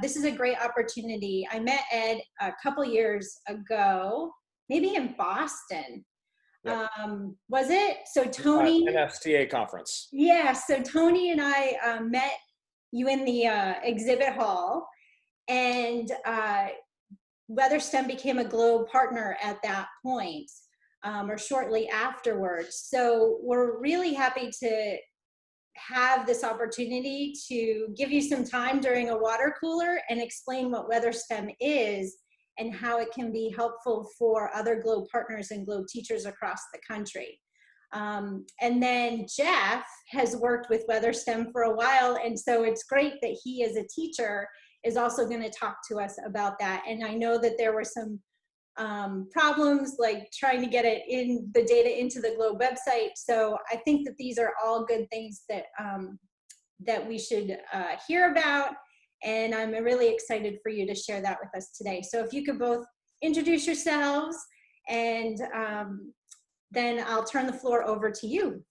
this is a great opportunity. I met Ed a couple years ago, maybe in Boston. Yep. Was it? So Tony. NSTA conference. Yeah, so Tony and I met you in the exhibit hall, and WeatherSTEM became a Globe partner at that point, or shortly afterwards. So we're really happy to have this opportunity to give you some time during a water cooler and explain what WeatherSTEM is and how it can be helpful for other Globe partners and Globe teachers across the country. And then Jeff has worked with WeatherSTEM for a while, and so it's great that he, as a teacher, is also going to talk to us about that. And I know that there were some problems like trying to get it in the data into the Globe website. So I think that these are all good things that that we should hear about, and I'm really excited for you to share that with us today. So if you could both introduce yourselves, and then I'll turn the floor over to you.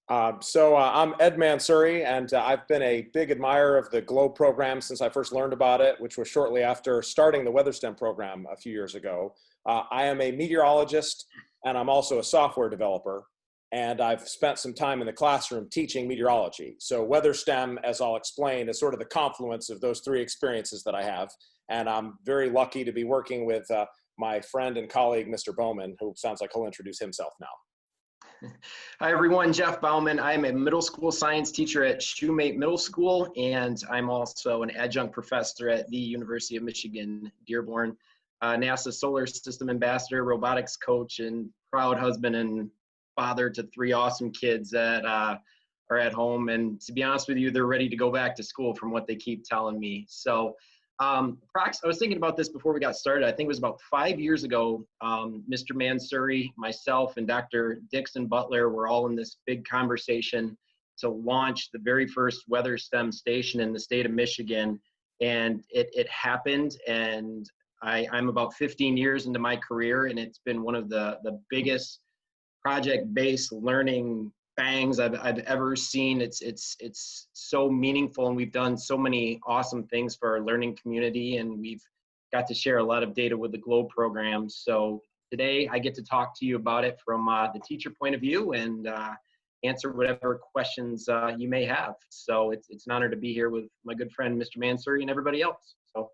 I'm Ed Mansouri, and I've been a big admirer of the Globe program since I first learned about it, which was shortly after starting the WeatherSTEM program a few years ago. I am a meteorologist, and I'm also a software developer, and I've spent some time in the classroom teaching meteorology. So WeatherSTEM, as I'll explain, is sort of the confluence of those three experiences that I have, and I'm very lucky to be working with my friend and colleague, Mr. Bouwman, who sounds like he'll introduce himself now. Hi everyone, Jeff Bouwman. I'm a middle school science teacher at Shumate Middle School, and I'm also an adjunct professor at the University of Michigan, Dearborn. NASA Solar System Ambassador, robotics coach, and proud husband and father to 3 awesome kids that are at home. And to be honest with you, they're ready to go back to school from what they keep telling me. So I was thinking about this before we got started. I think it was about 5 years ago, Mr. Mansouri, myself, and Dr. Dixon Butler were all in this big conversation to launch the very first WeatherSTEM station in the state of Michigan. And it happened, and I'm about 15 years into my career, and it's been one of the biggest project-based learning bangs I've ever seen. It's so meaningful, and we've done so many awesome things for our learning community, and we've got to share a lot of data with the Globe program. So today I get to talk to you about it from the teacher point of view, and answer whatever questions you may have. So it's an honor to be here with my good friend Mr. Mansouri and everybody else. So.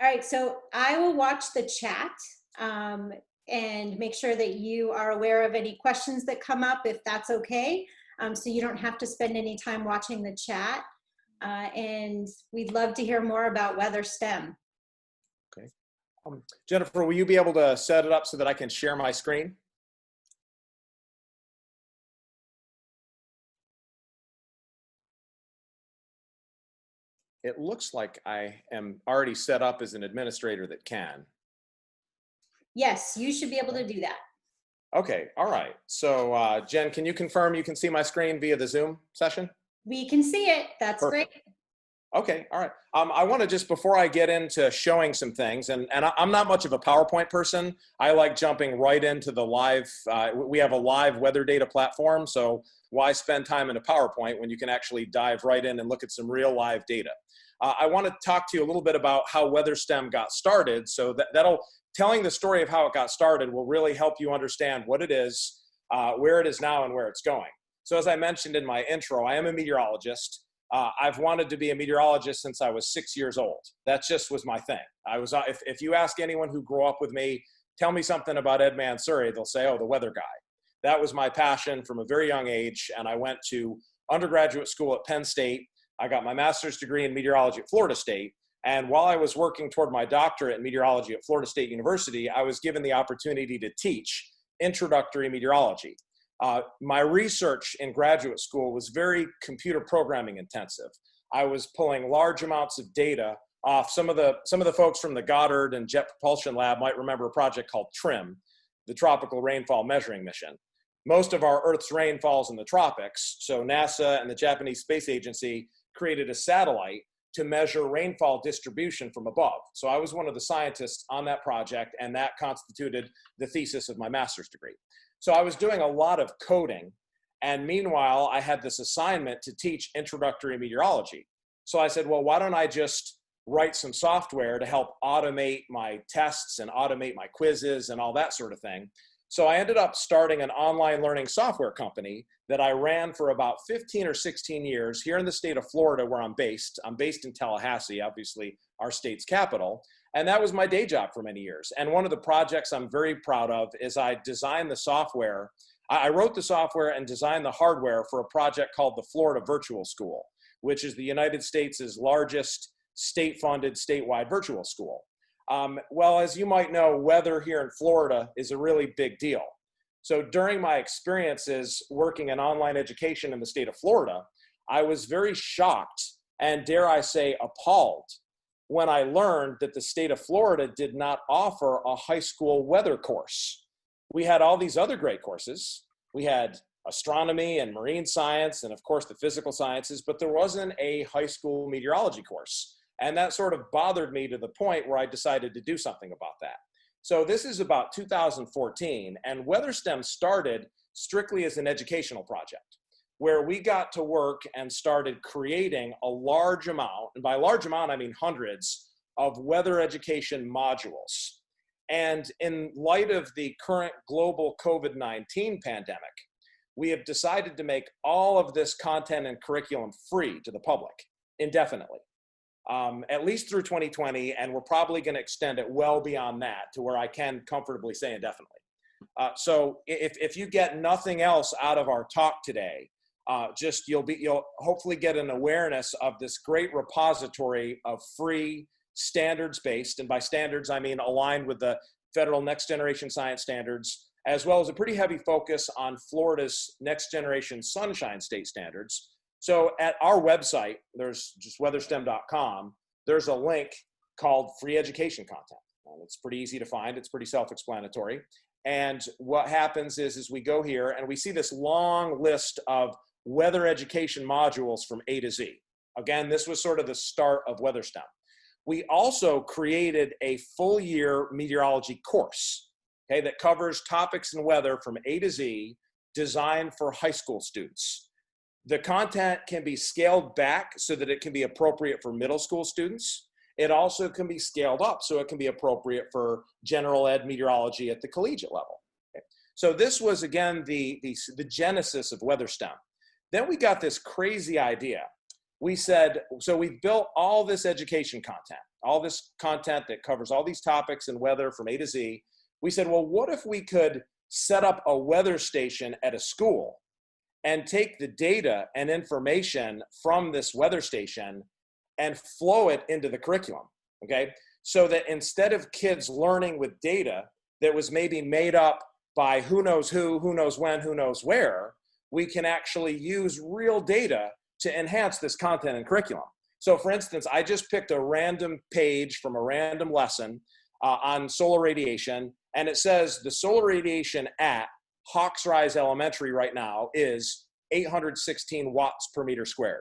All right, so I will watch the chat and make sure that you are aware of any questions that come up, if that's okay. So you don't have to spend any time watching the chat. And we'd love to hear more about WeatherSTEM. Okay. Jennifer, will you be able to set it up so that I can share my screen? It looks like I am already set up as an administrator that can. Yes, you should be able to do that. Okay, all right. So Jen, can you confirm you can see my screen via the Zoom session? We can see it. That's Perfect. great. Okay, all right. I want to just, before I get into showing some things, and I'm not much of a PowerPoint person. I like jumping right into the live, we have a live weather data platform, so why spend time in a PowerPoint when you can actually dive right in and look at some real live data? I want to talk to you a little bit about how WeatherSTEM got started, so telling the story of how it got started will really help you understand what it is, where it is now, and where it's going. So as I mentioned in my intro, I am a meteorologist. I've wanted to be a meteorologist since I was 6 years old. That just was my thing. If you ask anyone who grew up with me, tell me something about Ed Mansouri, they'll say, oh, the weather guy. That was my passion from a very young age, and I went to undergraduate school at Penn State. I got my master's degree in meteorology at Florida State. And while I was working toward my doctorate in meteorology at Florida State University, I was given the opportunity to teach introductory meteorology. My research in graduate school was very computer programming intensive. I was pulling large amounts of data off. Some of the folks from the Goddard and Jet Propulsion Lab might remember a project called TRMM, the Tropical Rainfall Measuring Mission. Most of our Earth's rain falls in the tropics, so NASA and the Japanese Space Agency created a satellite to measure rainfall distribution from above. So I was one of the scientists on that project, and that constituted the thesis of my master's degree. So I was doing a lot of coding. And meanwhile, I had this assignment to teach introductory meteorology. So I said, well, why don't I just write some software to help automate my tests and automate my quizzes and all that sort of thing. So I ended up starting an online learning software company that I ran for about 15 or 16 years here in the state of Florida, where I'm based. I'm based in Tallahassee, obviously our state's capital. And that was my day job for many years. And one of the projects I'm very proud of is I designed the software. I wrote the software and designed the hardware for a project called the Florida Virtual School, which is the United States' largest state-funded, statewide virtual school. Well, as you might know, weather here in Florida is a really big deal. So during my experiences working in online education in the state of Florida, I was very shocked and, dare I say, appalled when I learned that the state of Florida did not offer a high school weather course. We had all these other great courses. We had astronomy and marine science and, of course, the physical sciences, but there wasn't a high school meteorology course. And that sort of bothered me to the point where I decided to do something about that. So this is about 2014, and WeatherSTEM started strictly as an educational project, where we got to work and started creating a large amount, and by large amount, I mean hundreds, of weather education modules. And in light of the current global COVID-19 pandemic, we have decided to make all of this content and curriculum free to the public indefinitely. At least through 2020, and we're probably going to extend it well beyond that to where I can comfortably say indefinitely. So if you get nothing else out of our talk today, you'll hopefully get an awareness of this great repository of free standards-based, and by standards I mean aligned with the federal Next Generation Science Standards, as well as a pretty heavy focus on Florida's Next Generation Sunshine State Standards. So at our website, there's just weatherstem.com, there's a link called Free Education Content. And it's pretty easy to find. It's pretty self-explanatory. And what happens is we go here and we see this long list of weather education modules from A to Z. Again, this was sort of the start of WeatherSTEM. We also created a full year meteorology course, okay, that covers topics in weather from A to Z, designed for high school students. The content can be scaled back so that it can be appropriate for middle school students. It also can be scaled up so it can be appropriate for general ed meteorology at the collegiate level. Okay. So this was, again, the genesis of WeatherSTEM. Then we got this crazy idea. We said, so we've built all this education content, all this content that covers all these topics in weather from A to Z. We said, well, what if we could set up a weather station at a school and take the data and information from this weather station and flow it into the curriculum, okay? So that instead of kids learning with data that was maybe made up by who knows who knows when, who knows where, we can actually use real data to enhance this content and curriculum. So for instance, I just picked a random page from a random lesson on solar radiation, and it says the solar radiation at Hawks Rise Elementary right now is 816 watts per meter squared.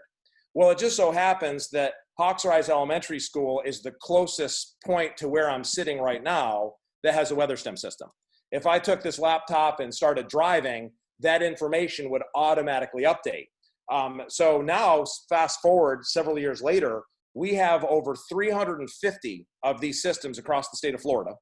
Well, it just so happens that Hawks Rise Elementary School is the closest point to where I'm sitting right now that has a WeatherSTEM system. If I took this laptop and started driving, that information would automatically update. So now, fast forward several years later, we have over 350 of these systems across the state of Florida.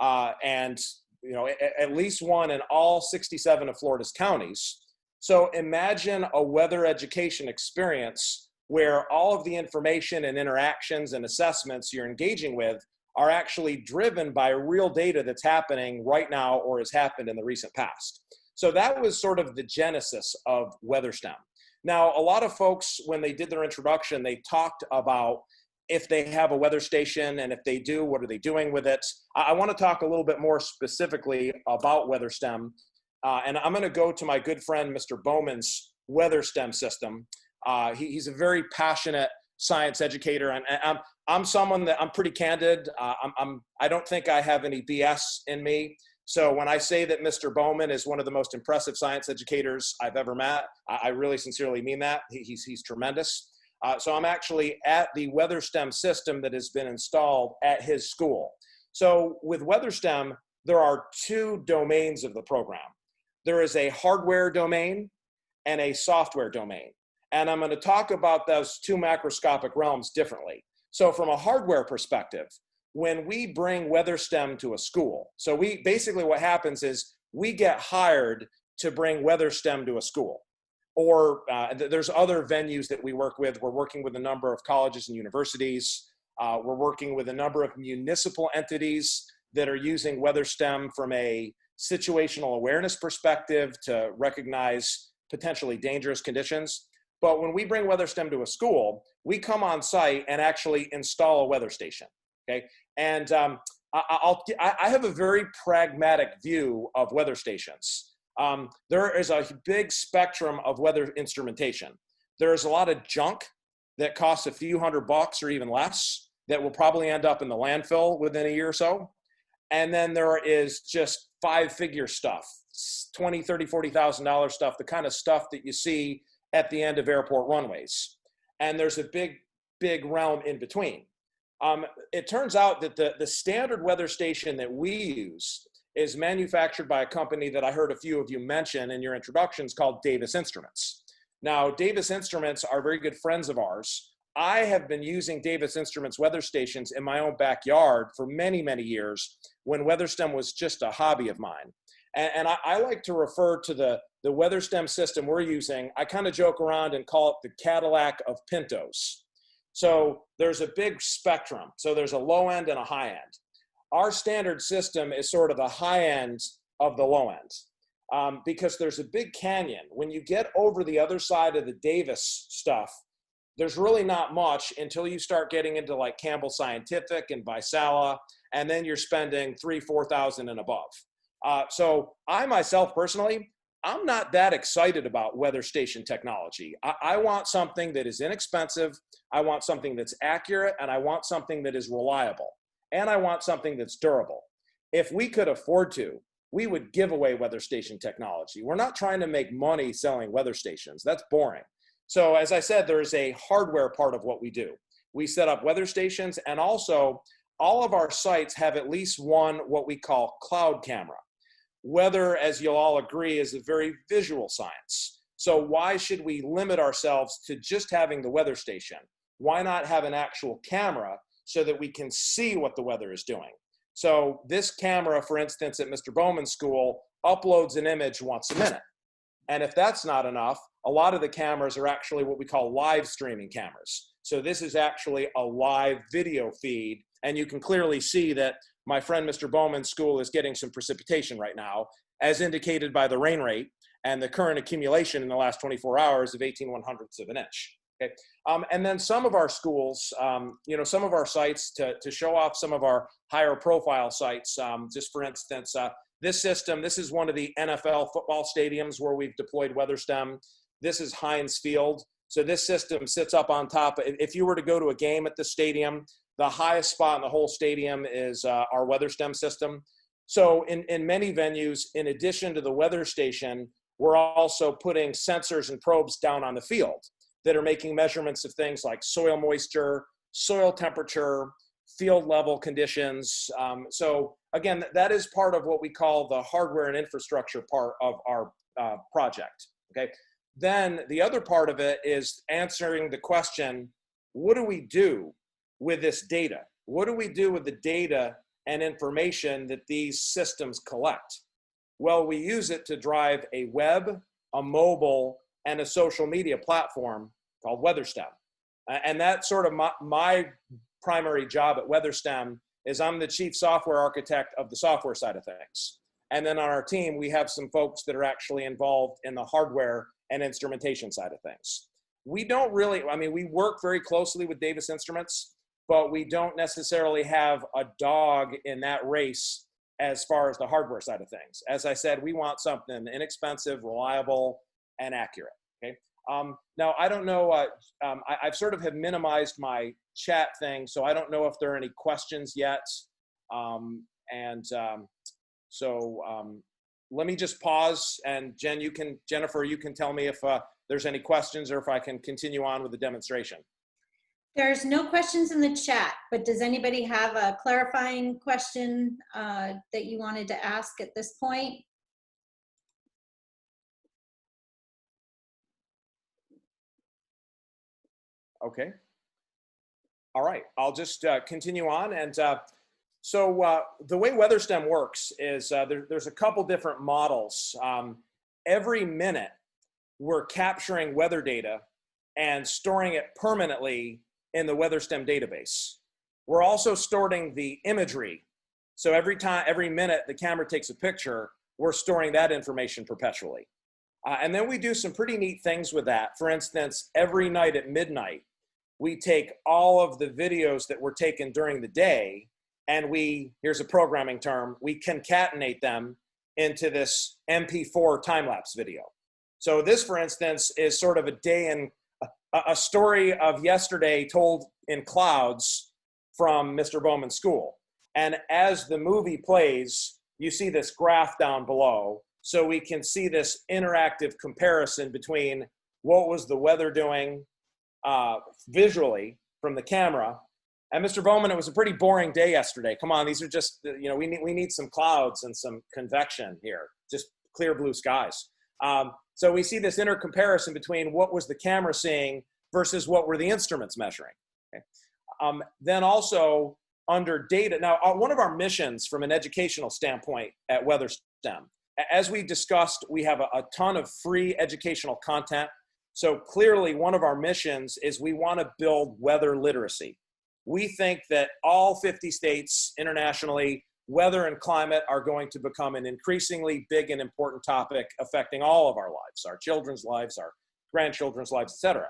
And you know, at least one in all 67 of Florida's counties. So imagine a weather education experience where all of the information and interactions and assessments you're engaging with are actually driven by real data that's happening right now or has happened in the recent past. So that was sort of the genesis of WeatherSTEM. Now, a lot of folks, when they did their introduction, they talked about if they have a weather station, and if they do, what are they doing with it? I want to talk a little bit more specifically about WeatherSTEM, and I'm going to go to my good friend, Mr. Bouwman's WeatherSTEM system. He's a very passionate science educator, and I'm someone that I'm pretty candid. I don't think I have any BS in me. So when I say that Mr. Bouwman is one of the most impressive science educators I've ever met, I really sincerely mean that. He's tremendous. So I'm actually at the WeatherSTEM system that has been installed at his school. So with WeatherSTEM, there are two domains of the program. there is a hardware domain and a software domain. And I'm going to talk about those two macroscopic realms differently. So from a hardware perspective, when we bring WeatherSTEM to a school, so we basically what happens is we get hired to bring WeatherSTEM to a school. Or there's other venues that we work with. We're working with a number of colleges and universities. We're working with a number of municipal entities that are using WeatherSTEM from a situational awareness perspective to recognize potentially dangerous conditions. But when we bring WeatherSTEM to a school, we come on site and actually install a weather station, okay? And I have a very pragmatic view of weather stations. There is a big spectrum of weather instrumentation. There is a lot of junk that costs a few $100 or even less that will probably end up in the landfill within a year or so. And then there is just five-figure stuff, $20,000, $30,000, $40,000 stuff, the kind of stuff that you see at the end of airport runways. And there's a big realm in between. It turns out that the standard weather station that we use is manufactured by a company that I heard a few of you mention in your introductions called Davis Instruments. Now, Davis Instruments are very good friends of ours. I have been using Davis Instruments weather stations in my own backyard for many, many years when WeatherSTEM was just a hobby of mine. And I like to refer to the WeatherSTEM system we're using. I kind of joke around and call it the Cadillac of Pintos. So there's a big spectrum. So there's a low end and a high end. Our standard system is sort of the high end of the low end because there's a big canyon. When you get over the other side of the Davis stuff, there's really not much until you start getting into like Campbell Scientific and Vaisala, and then you're spending $3,000, $4,000 and above. So I myself personally, I'm not that excited about weather station technology. I want something that is inexpensive. I want something that's accurate, and I want something that is reliable. And I want something that's durable. If we could afford to, we would give away weather station technology. We're not trying to make money selling weather stations. That's boring. So as I said, there's a hardware part of what we do. We set up weather stations, and also all of our sites have at least one what we call cloud camera. Weather, as you'll all agree, is a very visual science. So why should we limit ourselves to just having the weather station? Why not have an actual camera so that we can see what the weather is doing? So this camera, for instance, at Mr. Bouwman's school, uploads an image once a minute. And if that's not enough, a lot of the cameras are actually what we call live streaming cameras. So this is actually a live video feed, and you can clearly see that my friend Mr. Bouwman's school is getting some precipitation right now, as indicated by the rain rate and the current accumulation in the last 24 hours of 18/100ths of an inch. Okay. And then some of our schools, some of our sites to show off some of our higher profile sites, just for instance, this is one of the NFL football stadiums where we've deployed WeatherSTEM. This is Heinz Field. So this system sits up on top. If you were to go to a game at the stadium, the highest spot in the whole stadium is our WeatherSTEM system. So in many venues, in addition to the weather station, we're also putting sensors and probes down on the field that are making measurements of things like soil moisture, soil temperature, field level conditions. So again, that is part of what we call the hardware and infrastructure part of our project, okay? Then the other part of it is answering the question, what do we do with this data? What do we do with the data and information that these systems collect? Well, we use it to drive a web, a mobile, and a social media platform called WeatherSTEM. And that's sort of my primary job at WeatherSTEM is I'm the chief software architect of the software side of things. And then on our team, we have some folks that are actually involved in the hardware and instrumentation side of things. We don't really, we work very closely with Davis Instruments, but we don't necessarily have a dog in that race as far as the hardware side of things. As I said, we want something inexpensive, reliable, and accurate, okay? Now, I don't know, I've sort of have minimized my chat thing, so I don't know if there are any questions yet. Let me just pause, and Jennifer, you can tell me if there's any questions or if I can continue on with the demonstration. There's no questions in the chat, but does anybody have a clarifying question that you wanted to ask at this point? Okay. All right. I'll just continue on. And so the way WeatherSTEM works is there's a couple different models. Every minute, we're capturing weather data and storing it permanently in the WeatherSTEM database. We're also storing the imagery. So every minute the camera takes a picture, we're storing that information perpetually. And then we do some pretty neat things with that. For instance, every night at midnight, we take all of the videos that were taken during the day and here's a programming term, we concatenate them into this MP4 time-lapse video. So this, for instance, is sort of a story of yesterday told in clouds from Mr. Bouwman's school. And as the movie plays, you see this graph down below. So we can see this interactive comparison between what was the weather doing visually from the camera. And Mr. Bouwman, it was a pretty boring day yesterday. Come on, these are just, we need some clouds and some convection here, just clear blue skies. So we see this intercomparison between what was the camera seeing versus what were the instruments measuring. Okay? Then also under data, now one of our missions from an educational standpoint at WeatherSTEM, as we discussed, we have a ton of free educational content. So clearly one of our missions is we want to build weather literacy. We think that all 50 states internationally, weather and climate are going to become an increasingly big and important topic affecting all of our lives, our children's lives, our grandchildren's lives, et cetera.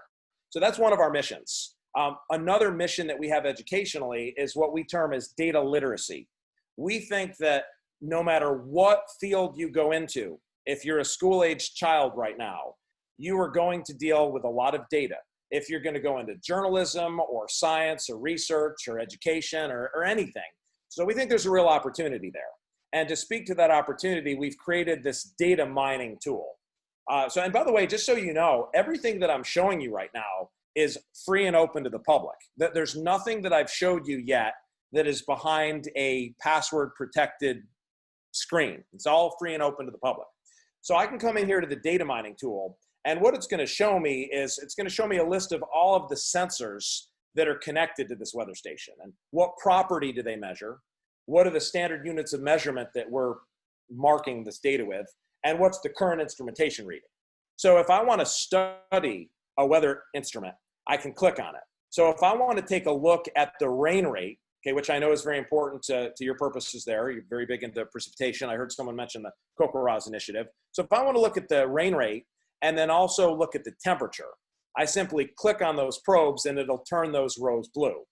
So that's one of our missions. Another mission that we have educationally is what we term as data literacy. We think that no matter what field you go into, if you're a school-aged child right now, you are going to deal with a lot of data. If you're going to go into journalism or science or research or education or anything. So we think there's a real opportunity there. And to speak to that opportunity, we've created this data mining tool. And by the way, just so you know, everything that I'm showing you right now is free and open to the public. There's nothing that I've showed you yet that is behind a password protected screen. It's all free and open to the public. So I can come in here to the data mining tool, and what it's going to show me is it's going to show me a list of all of the sensors that are connected to this weather station and what property do they measure, what are the standard units of measurement that we're marking this data with, and what's the current instrumentation reading. So if I want to study a weather instrument, I can click on it. So if I want to take a look at the rain rate, okay, which I know is very important to your purposes there, you're very big into precipitation. I heard someone mention the CoCoRaHS initiative. So if I want to look at the rain rate and then also look at the temperature, I simply click on those probes and it'll turn those rows blue.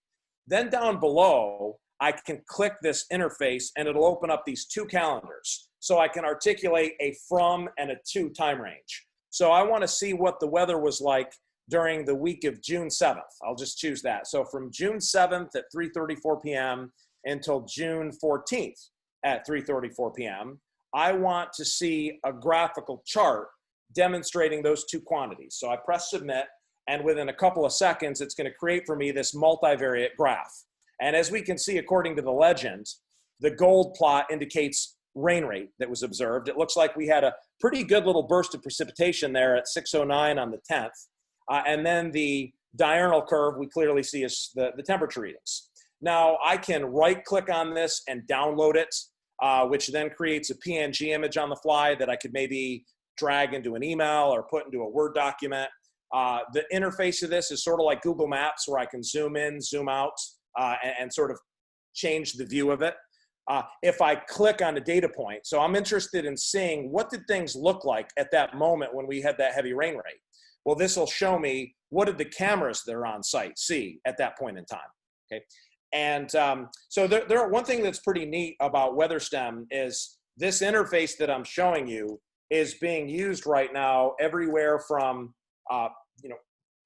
Then down below, I can click this interface and it'll open up these two calendars. So I can articulate a from and a to time range. So I want to see what the weather was like during the week of June 7th. I'll just choose that. So from June 7th at 3:34 p.m. until June 14th at 3:34 p.m., I want to see a graphical chart demonstrating those two quantities. So I press submit, and within a couple of seconds, it's going to create for me this multivariate graph. And as we can see, according to the legend, the gold plot indicates rain rate that was observed. It looks like we had a pretty good little burst of precipitation there at 6:09 on the 10th. And then the diurnal curve we clearly see is the temperature readings. Now I can right click on this and download it, which then creates a PNG image on the fly that I could maybe drag into an email or put into a Word document. The interface of this is sort of like Google Maps, where I can zoom in, zoom out, and sort of change the view of it. If I click on a data point, so I'm interested in seeing what did things look like at that moment when we had that heavy rain rate. Well, this will show me what did the cameras that are on site see at that point in time. Okay, and so one thing that's pretty neat about WeatherSTEM is this interface that I'm showing you is being used right now everywhere from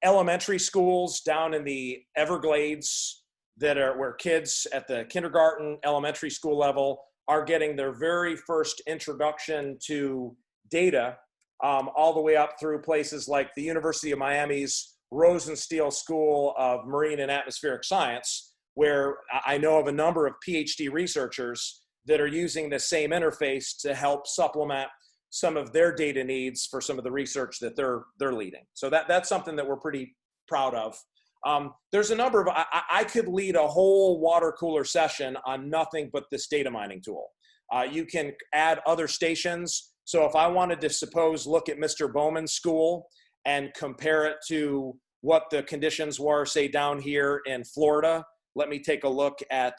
elementary schools down in the Everglades where kids at the kindergarten, elementary school level are getting their very first introduction to data, all the way up through places like the University of Miami's Rosenstiel School of Marine and Atmospheric Science, where I know of a number of PhD researchers that are using the same interface to help supplement some of their data needs for some of the research that they're leading. So that's something that we're pretty proud of. There's a number of, I could lead a whole water cooler session on nothing but this data mining tool. You can add other stations. So if I wanted to suppose look at Mr. Bouwman's school and compare it to what the conditions were, say down here in Florida, let me take a look at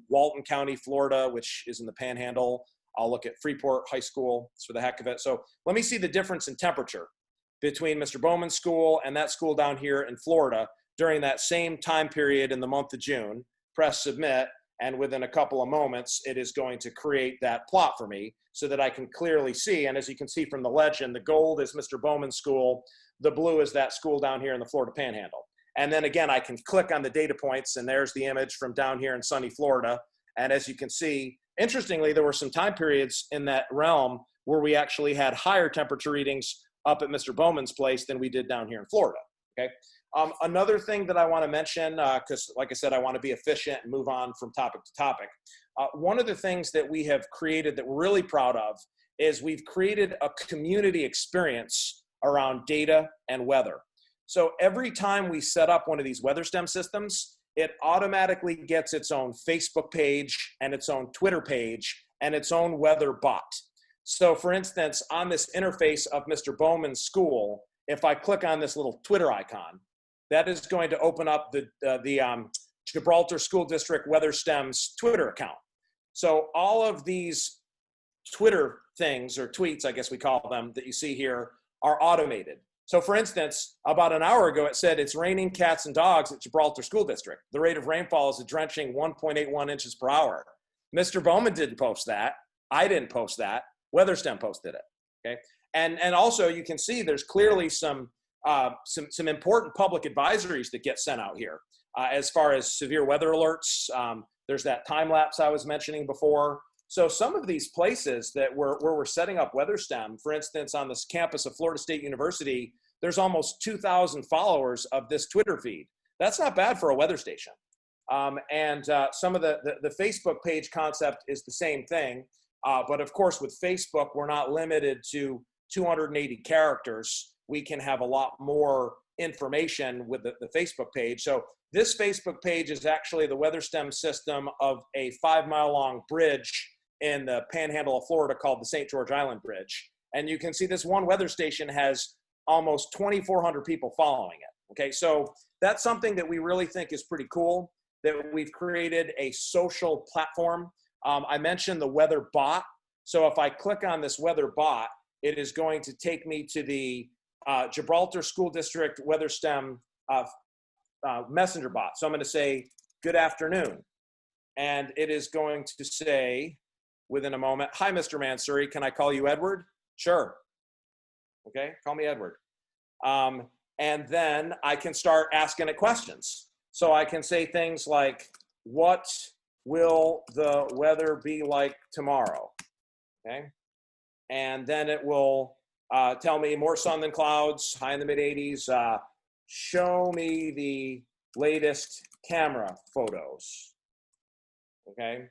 Walton County, Florida, which is in the Panhandle. I'll look at Freeport High School for the heck of it. So let me see the difference in temperature between Mr. Bouwman's school and that school down here in Florida during that same time period in the month of June. Press submit, and within a couple of moments, it is going to create that plot for me so that I can clearly see. And as you can see from the legend, the gold is Mr. Bouwman's school, the blue is that school down here in the Florida Panhandle. And then again, I can click on the data points, and there's the image from down here in sunny Florida. And as you can see, interestingly, there were some time periods in that realm where we actually had higher temperature readings up at Mr. Bouwman's place than we did down here in Florida, okay? Another thing that I want to mention, because like I said, I want to be efficient and move on from topic to topic. One of the things that we have created that we're really proud of is we've created a community experience around data and weather. So every time we set up one of these WeatherSTEM systems, it automatically gets its own Facebook page and its own Twitter page and its own weather bot. So for instance, on this interface of Mr. Bouwman's school, if I click on this little Twitter icon, that is going to open up the Gibraltar School District WeatherSTEM's Twitter account. So all of these Twitter things, or tweets, I guess we call them, that you see here are automated. So for instance, about an hour ago, it said it's raining cats and dogs at Gibraltar School District. The rate of rainfall is a drenching 1.81 inches per hour. Mr. Bouwman didn't post that. I didn't post that. WeatherSTEM posted it, okay? And also you can see there's clearly some important public advisories that get sent out here as far as severe weather alerts. There's that time lapse I was mentioning before. So some of these places that where we're setting up WeatherSTEM, for instance, on this campus of Florida State University, there's almost 2,000 followers of this Twitter feed. That's not bad for a weather station. Some of the Facebook page concept is the same thing. But of course, with Facebook, we're not limited to 280 characters. We can have a lot more information with the Facebook page. So this Facebook page is actually the WeatherSTEM system of a 5-mile-long bridge in the Panhandle of Florida called the St. George Island Bridge. And you can see this one weather station has almost 2,400 people following it. Okay, so that's something that we really think is pretty cool, that we've created a social platform. I mentioned the weather bot. So if I click on this weather bot, it is going to take me to the Gibraltar School District WeatherSTEM messenger bot. So I'm going to say, good afternoon. And it is going to say within a moment, hi, Mr. Mansouri, can I call you Edward? Sure. Okay, call me Edward. And then I can start asking it questions. So I can say things like, what will the weather be like tomorrow? Okay. And then it will tell me more sun than clouds, high in the mid 80s. Show me the latest camera photos. Okay.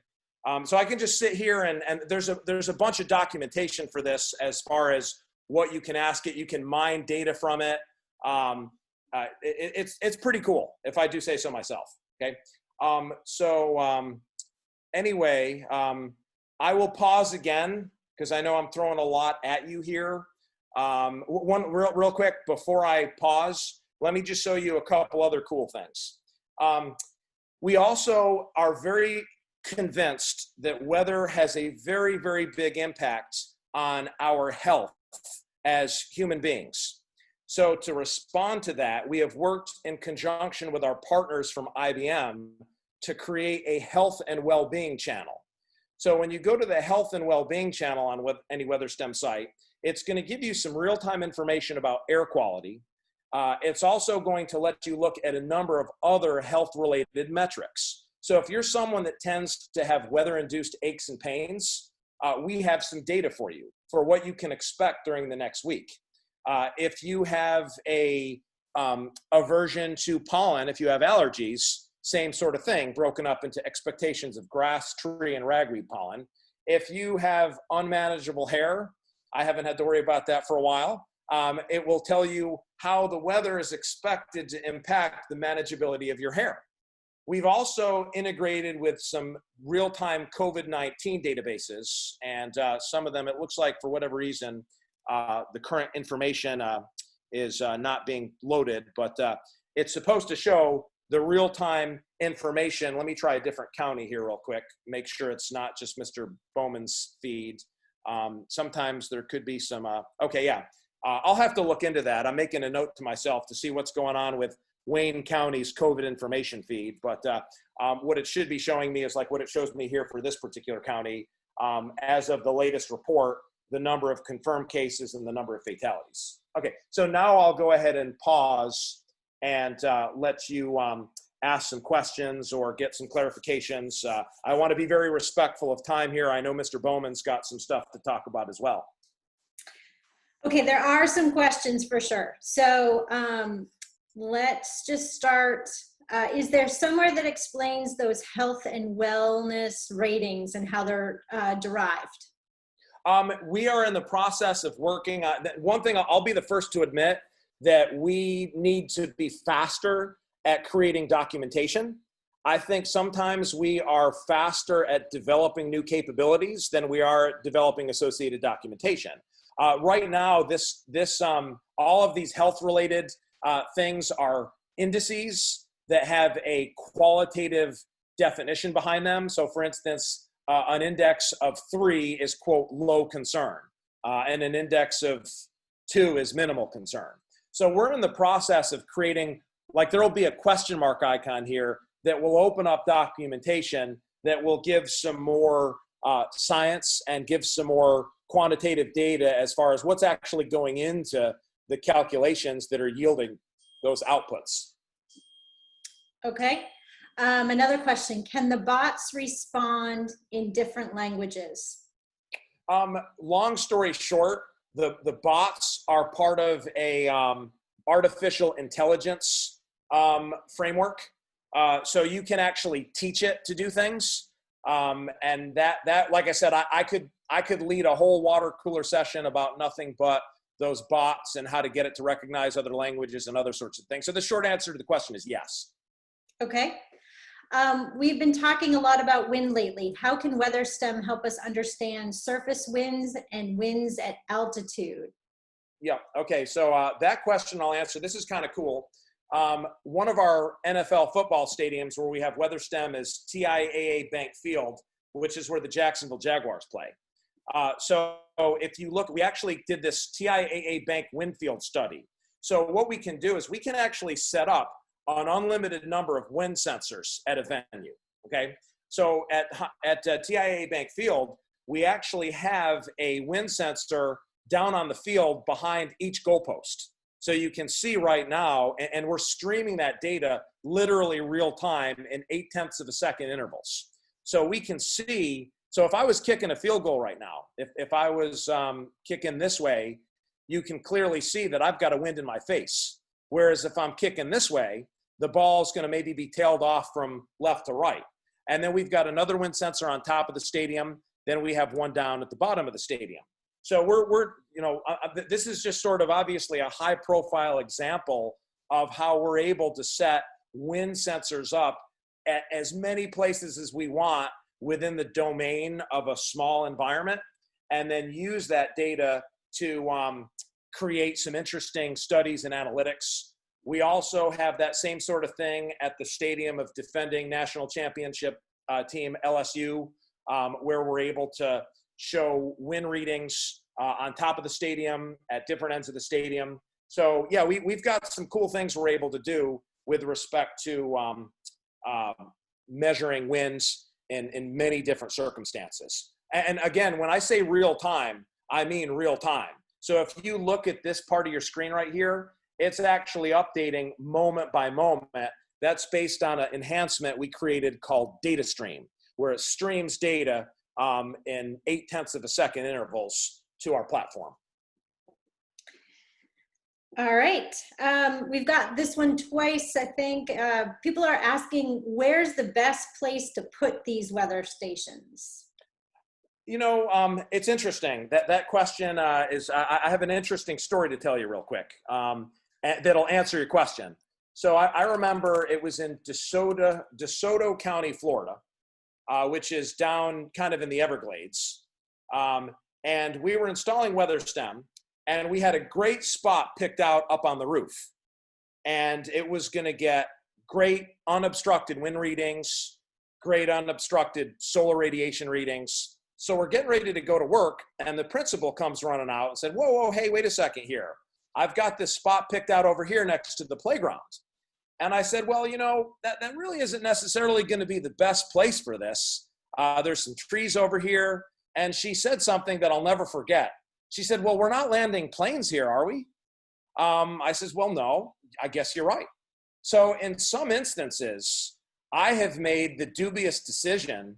So I can just sit here and there's a bunch of documentation for this as far as what you can ask it. You can mine data from it. It's pretty cool, if I do say so myself. Okay. Anyway, I will pause again because I know I'm throwing a lot at you here. One real quick before I pause, let me just show you a couple other cool things. We also are very convinced that weather has a very, very big impact on our health as human beings. So to respond to that, we have worked in conjunction with our partners from IBM to create a health and well-being channel. So when you go to the health and well-being channel on any WeatherSTEM site, it's going to give you some real-time information about air quality. It's also going to let you look at a number of other health-related metrics. So if you're someone that tends to have weather-induced aches and pains, we have some data for you for what you can expect during the next week. If you have a aversion to pollen, if you have allergies, same sort of thing, broken up into expectations of grass, tree, and ragweed pollen. If you have unmanageable hair, I haven't had to worry about that for a while. it will tell you how the weather is expected to impact the manageability of your hair. We've also integrated with some real-time COVID-19 databases, and some of them, it looks like for whatever reason, the current information is not being loaded, but it's supposed to show the real-time information. Let me try a different county here real quick, make sure it's not just Mr. Bouwman's feed. Sometimes there could be some, okay, yeah. I'll have to look into that. I'm making a note to myself to see what's going on with Wayne County's COVID information feed, but what it should be showing me is like what it shows me here for this particular county. As of the latest report, the number of confirmed cases and the number of fatalities. Okay, so now I'll go ahead and pause and let you ask some questions or get some clarifications. I want to be very respectful of time here. I know Mr. Bouwman's got some stuff to talk about as well. Okay, there are some questions for sure. So let's just start. Is there somewhere that explains those health and wellness ratings and how they're derived? We are in the process of working on one thing. I'll be the first to admit that we need to be faster at creating documentation. I think sometimes we are faster at developing new capabilities than we are developing associated documentation. Right now, all of these health-related things are indices that have a qualitative definition behind them. So for instance, an index of 3 is, quote, low concern, and an index of 2 is minimal concern. So we're in the process of creating, like there will be a question mark icon here that will open up documentation that will give some more science and give some more quantitative data as far as what's actually going into the calculations that are yielding those outputs. Okay. Another question, can the bots respond in different languages? Long story short, the bots are part of a artificial intelligence framework. So you can actually teach it to do things. And that, like I said, I could lead a whole water cooler session about nothing but those bots and how to get it to recognize other languages and other sorts of things. So the short answer to the question is yes. Okay. We've been talking a lot about wind lately. How can WeatherSTEM help us understand surface winds and winds at altitude? Yeah, okay, so that question I'll answer. This is kind of cool. One of our NFL football stadiums where we have WeatherSTEM is TIAA Bank Field, which is where the Jacksonville Jaguars play. So if you look, we actually did this TIAA Bank wind field study. So what we can do is we can actually set up an unlimited number of wind sensors at a venue, okay? So at TIAA Bank Field, we actually have a wind sensor down on the field behind each goalpost. So you can see right now, and we're streaming that data literally real time in 0.8 of a second intervals. So we can see, so if I was kicking a field goal right now, if I was kicking this way, you can clearly see that I've got a wind in my face. Whereas if I'm kicking this way, the ball's gonna maybe be tailed off from left to right. And then we've got another wind sensor on top of the stadium. Then we have one down at the bottom of the stadium. So we're you know, this is just sort of obviously a high profile example of how we're able to set wind sensors up at as many places as we want within the domain of a small environment, and then use that data to create some interesting studies and analytics. We also have that same sort of thing at the stadium of defending national championship team LSU, where we're able to show wind readings on top of the stadium at different ends of the stadium. So yeah, we've got some cool things we're able to do with respect to measuring winds in many different circumstances. And again, when I say real time, I mean real time. So if you look at this part of your screen right here, it's actually updating moment by moment. That's based on an enhancement we created called Data Stream, where it streams data in 0.8 of a second intervals to our platform. All right, we've got this one twice, I think. People are asking, where's the best place to put these weather stations? It's interesting that question is. I have an interesting story to tell you real quick that'll answer your question. So I remember it was in DeSoto County, Florida, which is down kind of in the Everglades. And we were installing WeatherSTEM, and we had a great spot picked out up on the roof. And it was going to get great unobstructed wind readings, great unobstructed solar radiation readings. So we're getting ready to go to work, and the principal comes running out and said, whoa, hey, wait a second here. I've got this spot picked out over here next to the playground. And I said, well, that really isn't necessarily going to be the best place for this. There's some trees over here. And she said something that I'll never forget. She said, well, we're not landing planes here, are we? I says, well, no, I guess you're right. So in some instances, I have made the dubious decision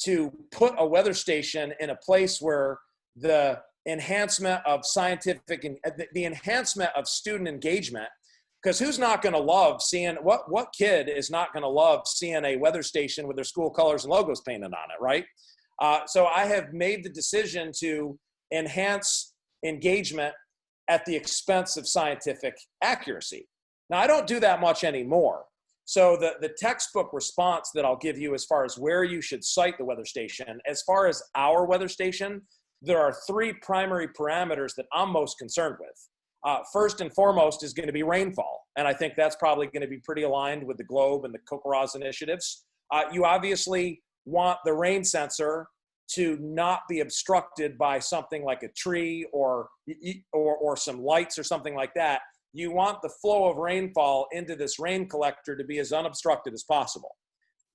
to put a weather station in a place where the enhancement of scientific and the enhancement of student engagement, because who's not going to love seeing, what kid is not going to love seeing a weather station with their school colors and logos painted on it, right? So I have made the decision to enhance engagement at the expense of scientific accuracy. Now, I don't do that much anymore. So the textbook response that I'll give you as far as where you should site the weather station, as far as our weather station, there are three primary parameters that I'm most concerned with. First and foremost is going to be rainfall. And I think that's probably going to be pretty aligned with the GLOBE and the COCORA's initiatives. You obviously want the rain sensor to not be obstructed by something like a tree or some lights or something like that. You want the flow of rainfall into this rain collector to be as unobstructed as possible.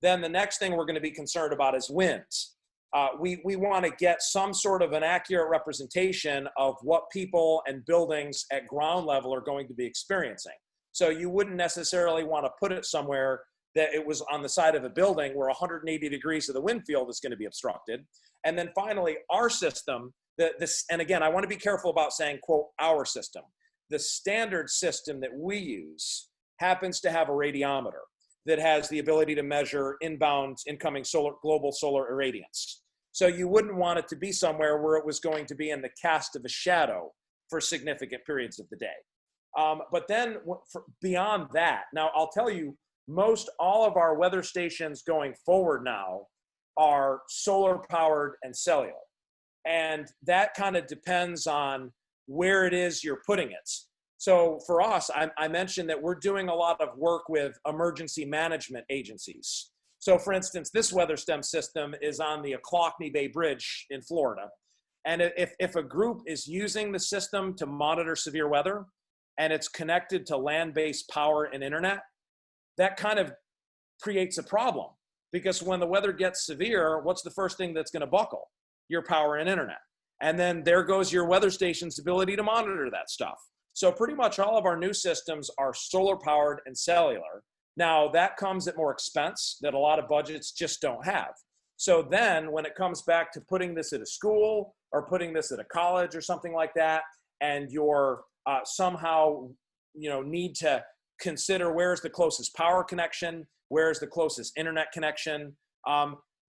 Then the next thing we're going to be concerned about is winds. We want to get some sort of an accurate representation of what people and buildings at ground level are going to be experiencing. So you wouldn't necessarily want to put it somewhere that it was on the side of a building where 180 degrees of the wind field is going to be obstructed. And then finally, our system, and again, I want to be careful about saying, quote, our system. The standard system that we use happens to have a radiometer that has the ability to measure incoming global solar irradiance. So you wouldn't want it to be somewhere where it was going to be in the cast of a shadow for significant periods of the day. But then beyond that, now I'll tell you, most all of our weather stations going forward now are solar powered and cellular. And that kind of depends on where it is you're putting it. So for us, I mentioned that we're doing a lot of work with emergency management agencies. So for instance, this WeatherSTEM system is on the Ocklawahnee Bay Bridge in Florida. And if a group is using the system to monitor severe weather and it's connected to land-based power and internet, that kind of creates a problem, because when the weather gets severe, what's the first thing that's going to buckle? Your power and internet. And then there goes your weather station's ability to monitor that stuff. So pretty much all of our new systems are solar powered and cellular. Now that comes at more expense that a lot of budgets just don't have. So then when it comes back to putting this at a school or putting this at a college or something like that, and you're somehow, need to consider where's the closest power connection, where's the closest internet connection,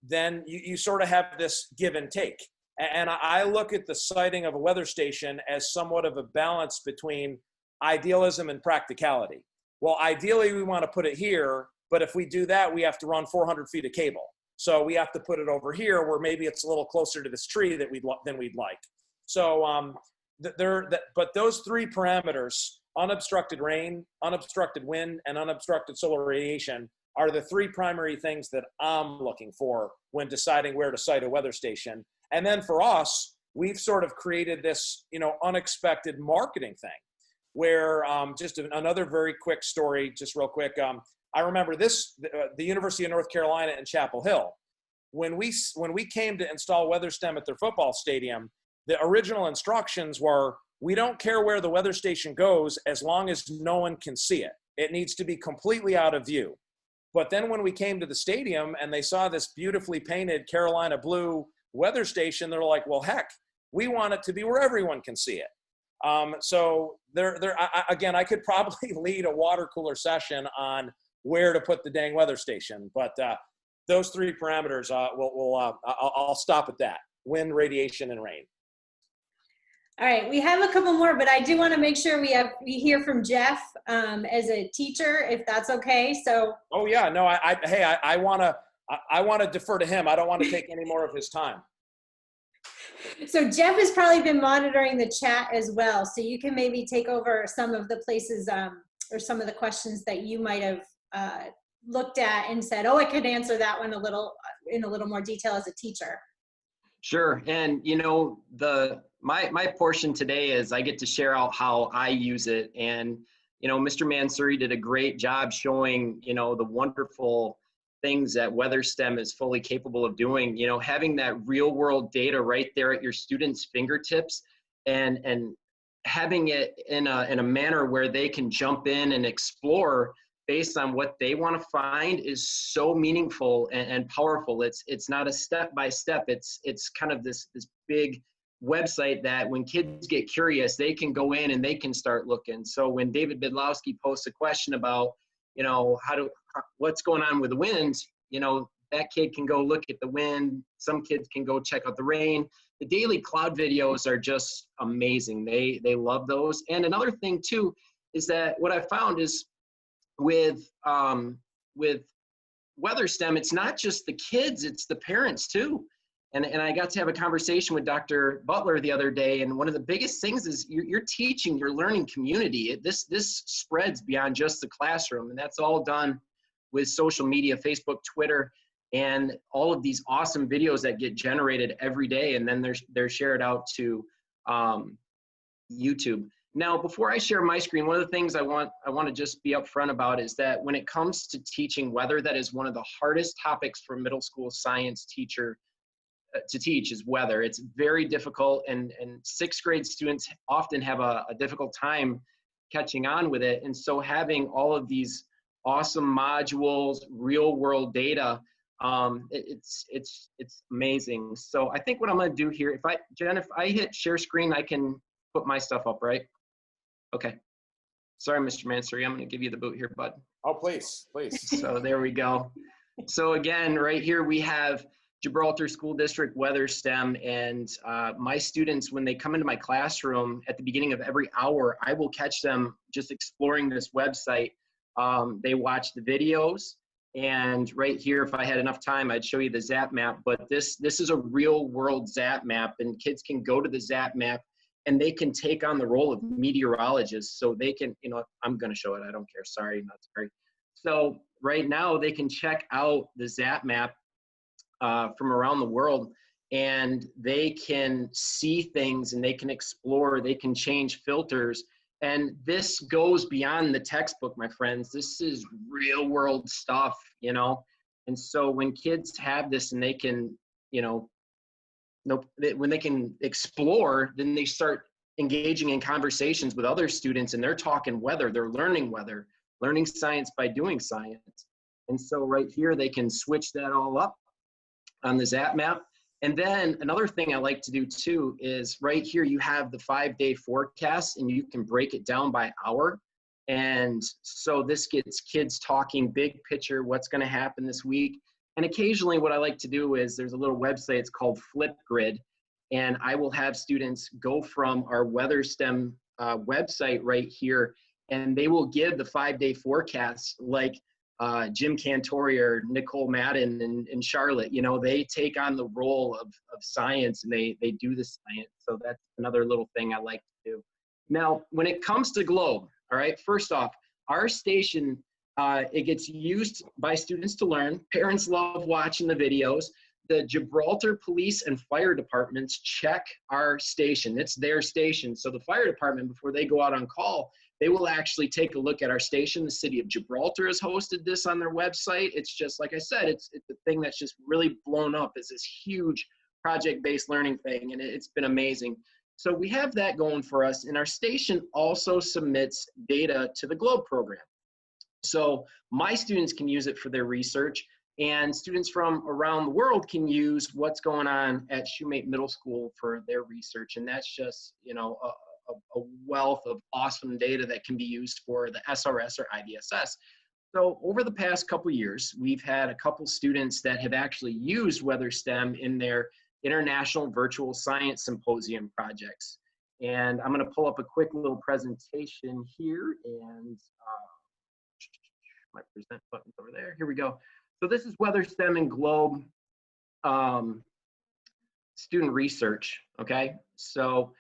then you sort of have this give and take. And I look at the siting of a weather station as somewhat of a balance between idealism and practicality. Well, ideally we want to put it here, but if we do that, we have to run 400 feet of cable. So we have to put it over here where maybe it's a little closer to this tree than we'd like. So but those three parameters, unobstructed rain, unobstructed wind, and unobstructed solar radiation, are the three primary things that I'm looking for when deciding where to site a weather station. And then for us, we've sort of created this, unexpected marketing thing where just another very quick story, just real quick. I remember the University of North Carolina in Chapel Hill. When we came to install WeatherSTEM at their football stadium, the original instructions were, we don't care where the weather station goes as long as no one can see it. It needs to be completely out of view. But then when we came to the stadium and they saw this beautifully painted Carolina blue weather station, they're like, well, heck, we want it to be where everyone can see it. So again, I could probably lead a water cooler session on where to put the dang weather station, but those three parameters, I'll stop at that. wind, radiation, and rain. All right, we have a couple more, but I do want to make sure we hear from Jeff as a teacher, if that's okay. So. Oh yeah, no, I want to defer to him. I don't want to take any more of his time. So Jeff has probably been monitoring the chat as well. So you can maybe take over some of the places or some of the questions that you might have looked at and said, oh, I could answer that one in a little more detail as a teacher. Sure. And you know, my portion today is I get to share out how I use it. And you know, Mr. Mansouri did a great job showing, you know, the wonderful things that WeatherSTEM is fully capable of doing. You know, having that real world data right there at your students' fingertips, and having it in a manner where they can jump in and explore based on what they want to find is so meaningful and powerful. It's not a step by step. It's kind of this big website that when kids get curious, they can go in and they can start looking. So when David Bidlowski posts a question about, you know, what's going on with the winds, you know, that kid can go look at the wind. Some kids can go check out the rain. The daily cloud videos are just amazing. They love those. And another thing too is that what I found is with WeatherSTEM, it's not just the kids, it's the parents too. And I got to have a conversation with Dr. Butler the other day, and one of the biggest things is you're teaching your learning community. This spreads beyond just the classroom, and that's all done with social media, Facebook, Twitter, and all of these awesome videos that get generated every day, and then they're shared out to YouTube. Now, before I share my screen, one of the things I want to just be upfront about is that when it comes to teaching weather, that is one of the hardest topics for middle school science teacher to teach is weather. It's very difficult, and sixth grade students often have a difficult time catching on with it. And so having all of these awesome modules, real world data, it's amazing. So I think what I'm going to do here, Jen, if I hit share screen, I can put my stuff up, right? Okay. Sorry, Mr. Mansouri, I'm going to give you the boot here, bud. Oh, please, please. So there we go. So again, right here we have Gibraltar School District WeatherSTEM, and my students, when they come into my classroom at the beginning of every hour, I will catch them just exploring this website. They watch the videos, and right here, if I had enough time, I'd show you the ZAP map, but this is a real world ZAP map, and kids can go to the ZAP map and they can take on the role of meteorologists. So they can, you know, I'm going to show it. I don't care. Sorry, not sorry. So right now they can check out the ZAP map from around the world, and they can see things and they can explore, they can change filters. And this goes beyond the textbook, my friends. This is real world stuff, you know? And so when kids have this and they can, you know, when they can explore, then they start engaging in conversations with other students, and they're talking weather, they're learning weather, learning science by doing science. And so right here, they can switch that all up on the ZAP map. And then another thing I like to do too is right here, you have the 5-day forecast, and you can break it down by hour. And so this gets kids talking big picture, what's going to happen this week. And occasionally what I like to do is there's a little website, it's called Flipgrid, and I will have students go from our WeatherSTEM website right here, and they will give the 5-day forecast like Jim Cantori or Nicole Madden in Charlotte. You know, they take on the role of science, and they do the science. So that's another little thing I like to do. Now, when it comes to Globe, all right, first off, our station, it gets used by students to learn. Parents love watching the videos. The Gibraltar Police and Fire Departments check our station. It's their station. So the fire department, before they go out on call, they will actually take a look at our station. The city of Gibraltar has hosted this on their website. It's just, like I said, it's a thing that's just really blown up as this huge project-based learning thing, and it's been amazing. So we have that going for us, and our station also submits data to the Globe program. So my students can use it for their research, and students from around the world can use what's going on at Shumate Middle School for their research. And that's just, you know, a wealth of awesome data that can be used for the SRS or IVSS. So over the past couple of years, we've had a couple students that have actually used WeatherSTEM in their International Virtual Science Symposium projects. And I'm going to pull up a quick little presentation here, and my present button's over there. Here we go. So this is WeatherSTEM and Globe student research. Okay, so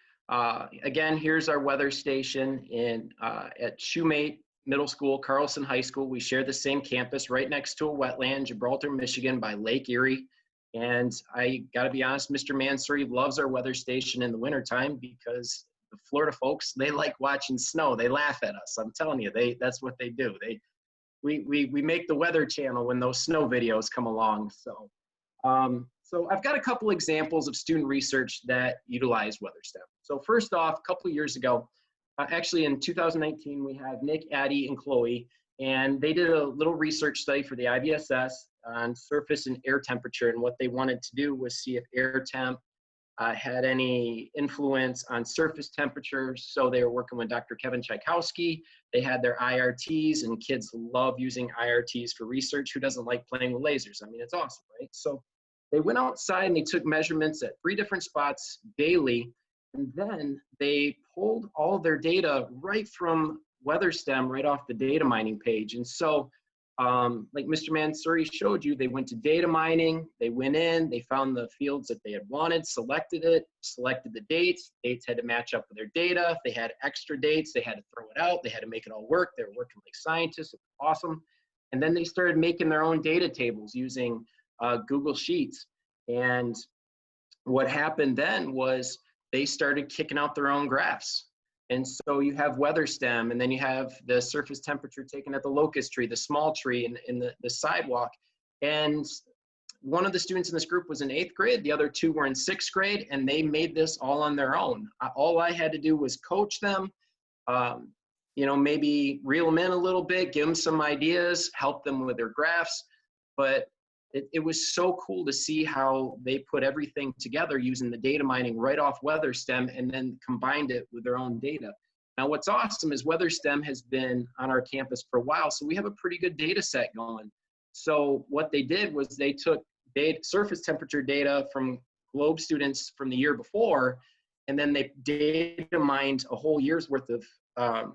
again, here's our weather station at Shumate Middle School, Carlson High School. We share the same campus right next to a wetland, Gibraltar, Michigan, by Lake Erie. And I gotta be honest, Mr. Mansouri loves our weather station in the wintertime because the Florida folks, they like watching snow. They laugh at us. I'm telling you, that's what they do. We make the Weather Channel when those snow videos come along. So, so I've got a couple examples of student research that utilize WeatherSTEM. So first off, a couple of years ago, actually in 2019, we have Nick, Addie, and Chloe, and they did a little research study for the IVSS on surface and air temperature. And what they wanted to do was see if air temp had any influence on surface temperature. So they were working with Dr. Kevin Tchaikovsky. They had their IRTs, and kids love using IRTs for research. Who doesn't like playing with lasers? I mean, it's awesome, right? So they went outside and they took measurements at 3 different spots daily. And then they pulled all their data right from WeatherSTEM, right off the data mining page. And so, like Mr. Mansouri showed you, they went to data mining, they went in, they found the fields that they had wanted, selected it, selected the dates. Dates had to match up with their data. If they had extra dates, they had to throw it out. They had to make it all work. They were working like scientists. It was awesome. And then they started making their own data tables using Google Sheets. And what happened then was they started kicking out their own graphs. And so you have WeatherSTEM, and then you have the surface temperature taken at the locust tree, the small tree, and the sidewalk. And one of the students in this group was in 8th grade. The other 2 were in 6th grade, and they made this all on their own. All I had to do was coach them, you know, maybe reel them in a little bit, give them some ideas, help them with their graphs. But it was so cool to see how they put everything together using the data mining right off WeatherSTEM and then combined it with their own data. Now, what's awesome is WeatherSTEM has been on our campus for a while, so we have a pretty good data set going. So what they did was they took surface temperature data from Globe students from the year before, and then they data mined a whole year's worth of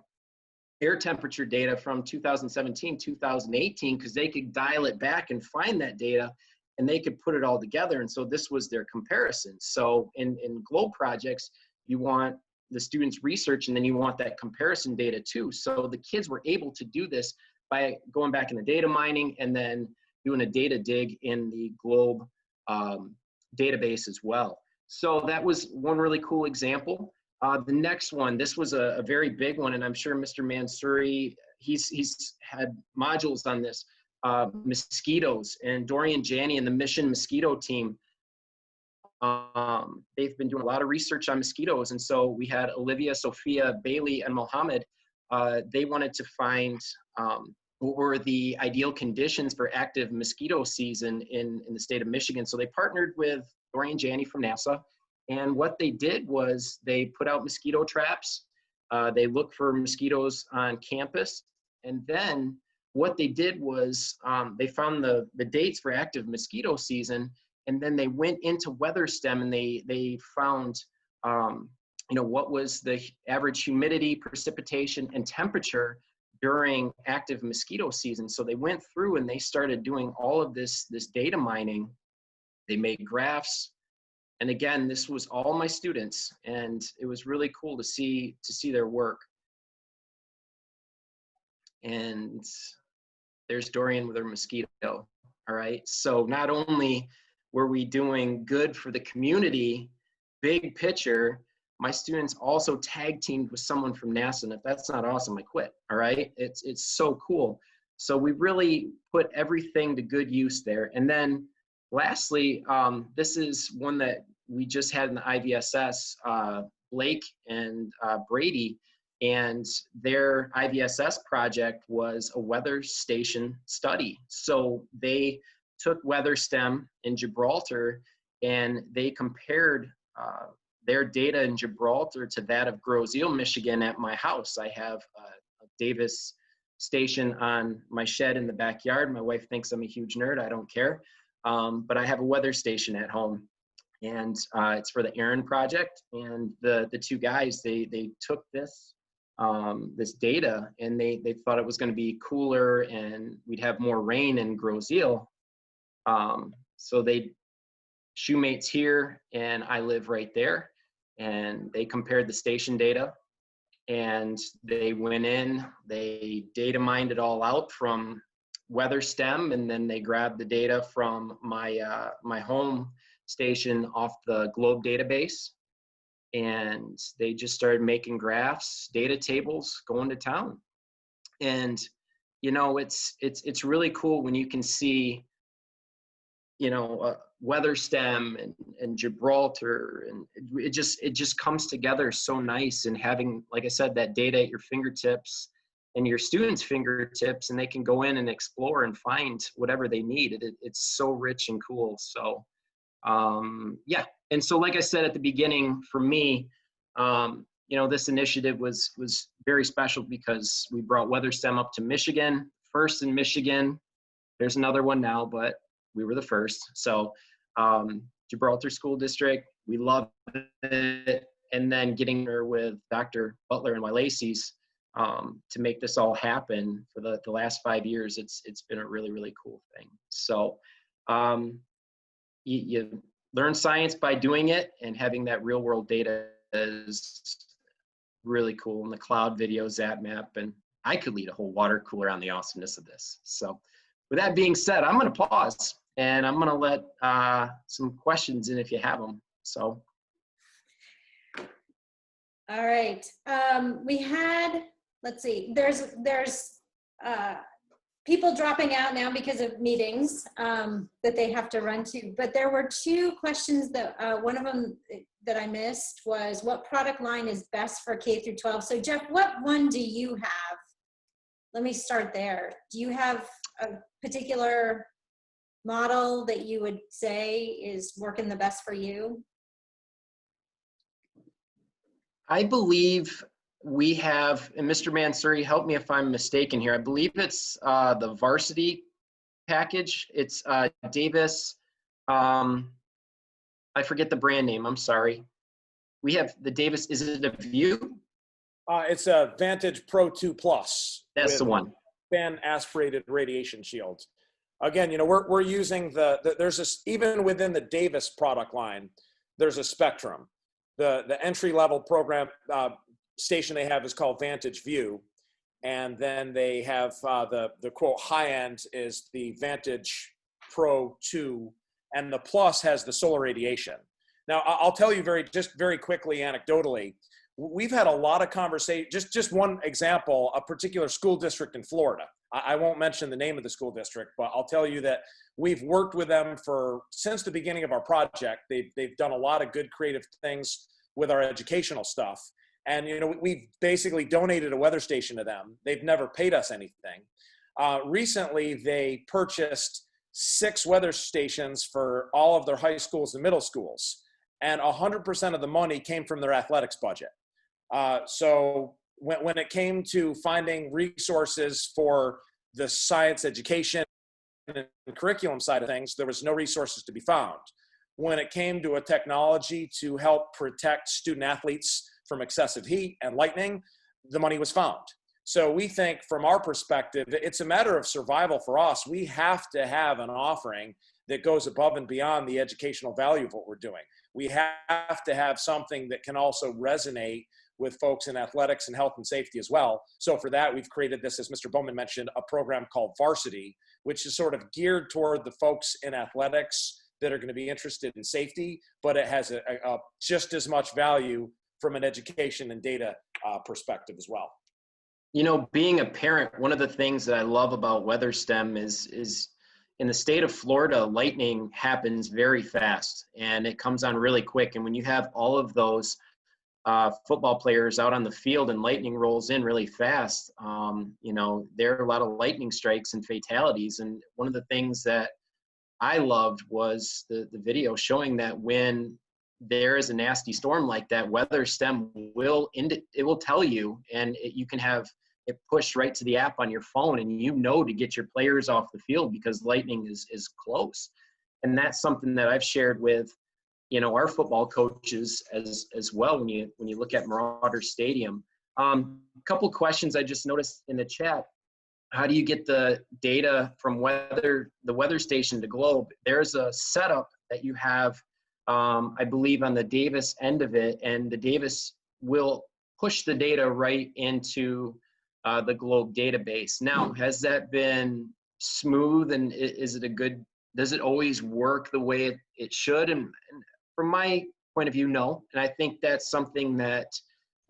air temperature data from 2017, 2018, because they could dial it back and find that data, and they could put it all together. And so this was their comparison. So in Globe projects, you want the students' research, and then you want that comparison data too. So the kids were able to do this by going back in the data mining and then doing a data dig in the Globe database as well. So that was one really cool example. The next one, this was a very big one, and I'm sure Mr. Mansouri, he's had modules on this, mosquitoes, and Dorian Janney and the Mission Mosquito team. They've been doing a lot of research on mosquitoes, and so we had Olivia, Sophia, Bailey, and Mohammed. They wanted to find what were the ideal conditions for active mosquito season in the state of Michigan. So they partnered with Dorian Janney from NASA. And what they did was they put out mosquito traps. They looked for mosquitoes on campus. And then what they did was they found the dates for active mosquito season. And then they went into WeatherSTEM and they found, you know, what was the average humidity, precipitation, and temperature during active mosquito season. So they went through and they started doing all of this data mining. They made graphs. And again, this was all my students, and it was really cool to see their work. And there's Dorian with her mosquito. All right. So not only were we doing good for the community, big picture, my students also tag teamed with someone from NASA. And if that's not awesome, I quit. All right. It's so cool. So we really put everything to good use there. And then lastly, this is one that we just had in the IVSS, Blake and Brady, and their IVSS project was a weather station study. So they took WeatherSTEM in Gibraltar and they compared their data in Gibraltar to that of Groseal, Michigan at my house. I have a Davis station on my shed in the backyard. My wife thinks I'm a huge nerd. I don't care. But I have a weather station at home. and it's for the Aaron project. And the two guys, they took this this data, and they thought it was going to be cooler and we'd have more rain in Grosse Ile. So Shumate's here and I live right there, and they compared the station data, and they went in, they data mined it all out from WeatherSTEM, and then they grabbed the data from my my home station off the Globe database, and they just started making graphs, data tables, going to town. And you know, it's really cool when you can see, you know, WeatherSTEM and Gibraltar, and it just comes together so nice. And having, like I said, that data at your fingertips and your students' fingertips, and they can go in and explore and find whatever they need. It's so rich and cool. So yeah. And so, like I said at the beginning, for me, you know, this initiative was very special because we brought WeatherSTEM up to Michigan, first in Michigan. There's another one now, but we were the first. So Gibraltar School District, we loved it. And then getting her with Dr. Butler and Lacey's to make this all happen for the last 5 years, it's been a really, really cool thing. So you learn science by doing it, and having that real world data is really cool. And the cloud video, ZapMap, and I could lead a whole water cooler on the awesomeness of this. So with that being said, I'm going to pause and I'm going to let some questions in if you have them. So. All right. We had, let's see, there's people dropping out now because of meetings that they have to run to, but there were two questions that one of them that I missed was, what product line is best for K through 12? So Jeff, what one do you have? Let me start there. Do you have a particular model that you would say is working the best for you? I believe we have, and Mr. Mansouri, help me if I'm mistaken here, I believe it's the varsity package. It's Davis, I forget the brand name, I'm sorry. We have the Davis, is it a View? It's a Vantage Pro 2 Plus. That's the one. Fan aspirated radiation shield. Again, you know, we're using there's this, even within the Davis product line, there's a spectrum. The entry level program station they have is called Vantage View, and then they have the quote high end is the Vantage Pro 2, and the Plus has the solar radiation. Now I'll tell you very quickly, anecdotally, we've had a lot of conversation. Just one example, a particular school district in Florida. I won't mention the name of the school district, but I'll tell you that we've worked with them since the beginning of our project. They've done a lot of good creative things with our educational stuff. And, you know, we've basically donated a weather station to them. They've never paid us anything. Recently, they purchased 6 weather stations for all of their high schools and middle schools. And 100% of the money came from their athletics budget. So when it came to finding resources for the science education and curriculum side of things, there was no resources to be found. When it came to a technology to help protect student athletes from excessive heat and lightning, the money was found. So we think from our perspective, it's a matter of survival for us. We have to have an offering that goes above and beyond the educational value of what we're doing. We have to have something that can also resonate with folks in athletics and health and safety as well. So for that, we've created this, as Mr. Bouwman mentioned, a program called Varsity, which is sort of geared toward the folks in athletics that are going to be interested in safety, but it has a just as much value from an education and data perspective as well. You know, being a parent, one of the things that I love about WeatherSTEM is in the state of Florida, lightning happens very fast and it comes on really quick. And when you have all of those football players out on the field and lightning rolls in really fast, you know, there are a lot of lightning strikes and fatalities. And one of the things that I loved was the video showing that when there is a nasty storm like that, WeatherSTEM will tell you, and you can have it pushed right to the app on your phone, and you know to get your players off the field because lightning is close. And that's something that I've shared with our football coaches as well when you look at Marauder Stadium. A couple questions I just noticed in the chat. How do you get the data from the weather station to Globe? There's a setup that you have, I believe, on the Davis end of it, and the Davis will push the data right into the Globe database. Now, has that been smooth, and is it does it always work the way it should? And from my point of view, no. And I think that's something that,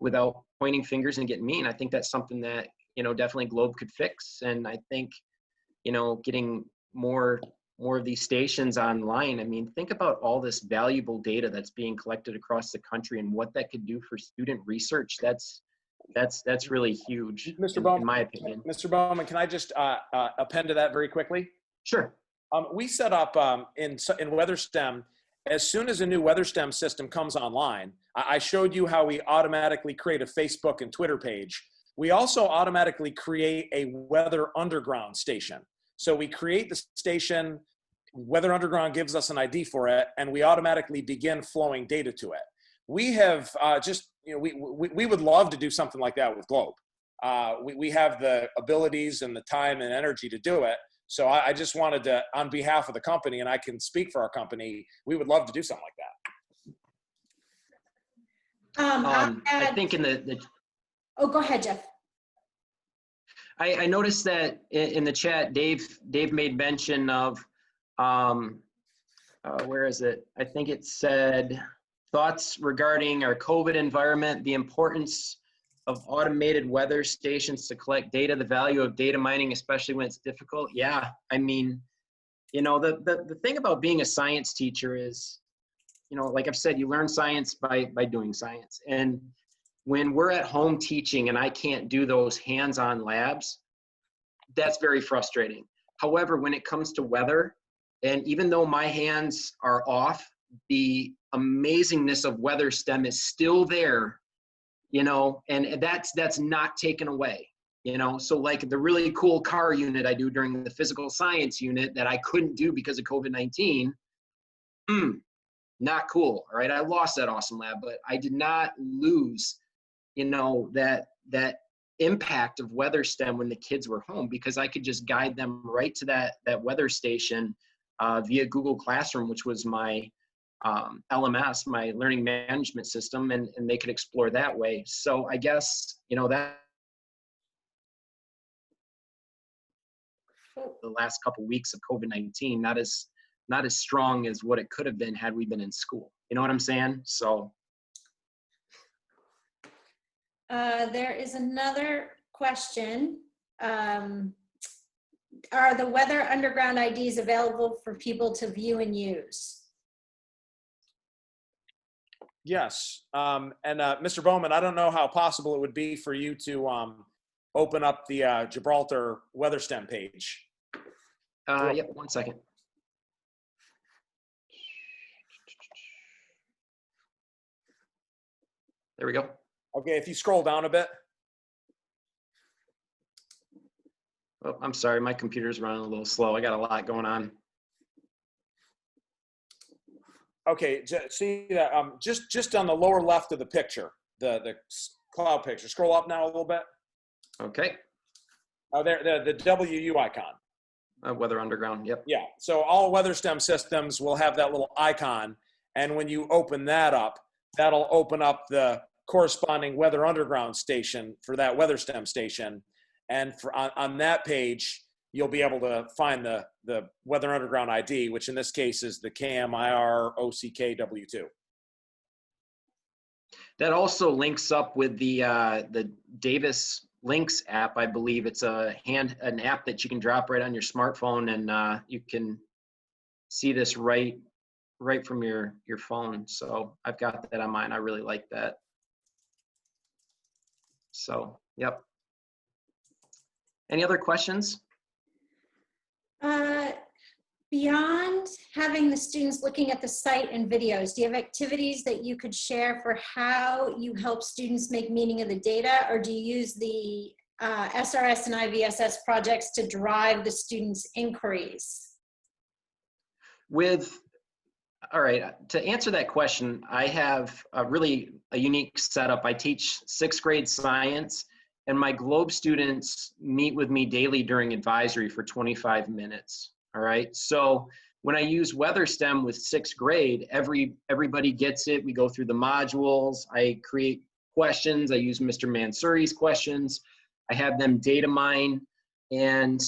without pointing fingers and getting mean, I think that's something that, definitely Globe could fix. And I think, getting more of these stations online. I mean, think about all this valuable data that's being collected across the country and what that could do for student research. That's really huge, Mr. Bouwman, in my opinion. Mr. Bouwman, can I just append to that very quickly? Sure. We set up in WeatherSTEM, as soon as a new WeatherSTEM system comes online, I showed you how we automatically create a Facebook and Twitter page. We also automatically create a Weather Underground station. So we create the station, Weather Underground gives us an ID for it, and we automatically begin flowing data to it. We have we would love to do something like that with Globe. We have the abilities and the time and energy to do it. So I just wanted to, on behalf of the company, and I can speak for our company, we would love to do something like that. I think in the Oh, go ahead, Jeff. I noticed that in the chat, Dave made mention of, where is it? I think it said, thoughts regarding our COVID environment, the importance of automated weather stations to collect data, the value of data mining, especially when it's difficult. Yeah, I mean, the thing about being a science teacher is, like I've said, you learn science by doing science. And when we're at home teaching and I can't do those hands-on labs, that's very frustrating. However, when it comes to weather, and even though my hands are off, the amazingness of WeatherSTEM is still there, and that's not taken away, So like the really cool car unit I do during the physical science unit that I couldn't do because of COVID-19, not cool, all right? I lost that awesome lab, but I did not lose, that impact of WeatherSTEM when the kids were home, because I could just guide them right to that weather station via Google Classroom, which was my LMS, my learning management system, and they could explore that way. So I guess, that the last couple of weeks of COVID-19, not as strong as what it could have been had we been in school. You know what I'm saying? So. There is another question. Are the Weather Underground IDs available for people to view and use? Yes, and Mr. Bouwman, I don't know how possible it would be for you to open up the Gibraltar WeatherSTEM page. Yep, 1 second. There we go. Okay, if you scroll down a bit. Oh, I'm sorry, my computer's running a little slow. I got a lot going on. Okay, see that just on the lower left of the picture, the cloud picture. Scroll up now a little bit. Okay. Oh, there, the WU icon. Weather Underground. Yep. Yeah. So all WeatherSTEM systems will have that little icon, and when you open that up, that'll open up the corresponding Weather Underground station for that WeatherSTEM station, and on that page, you'll be able to find the Weather Underground ID, which in this case is the KMIR OCKW2. That also links up with the Davis Links app. I believe it's an app that you can drop right on your smartphone, and you can see this right from your phone. So I've got that on mine. I really like that. So, yep. Any other questions? Beyond having the students looking at the site and videos, do you have activities that you could share for how you help students make meaning of the data, or do you use the SRS and IVSS projects to drive the students' inquiries? With All right, to answer that question, I have a really unique setup. I teach 6th grade science, and my Globe students meet with me daily during advisory for 25 minutes. All right, so when I use WeatherSTEM with 6th grade, everybody gets it. We go through the modules. I create questions. I use Mr. Mansouri's questions. I have them data mine, and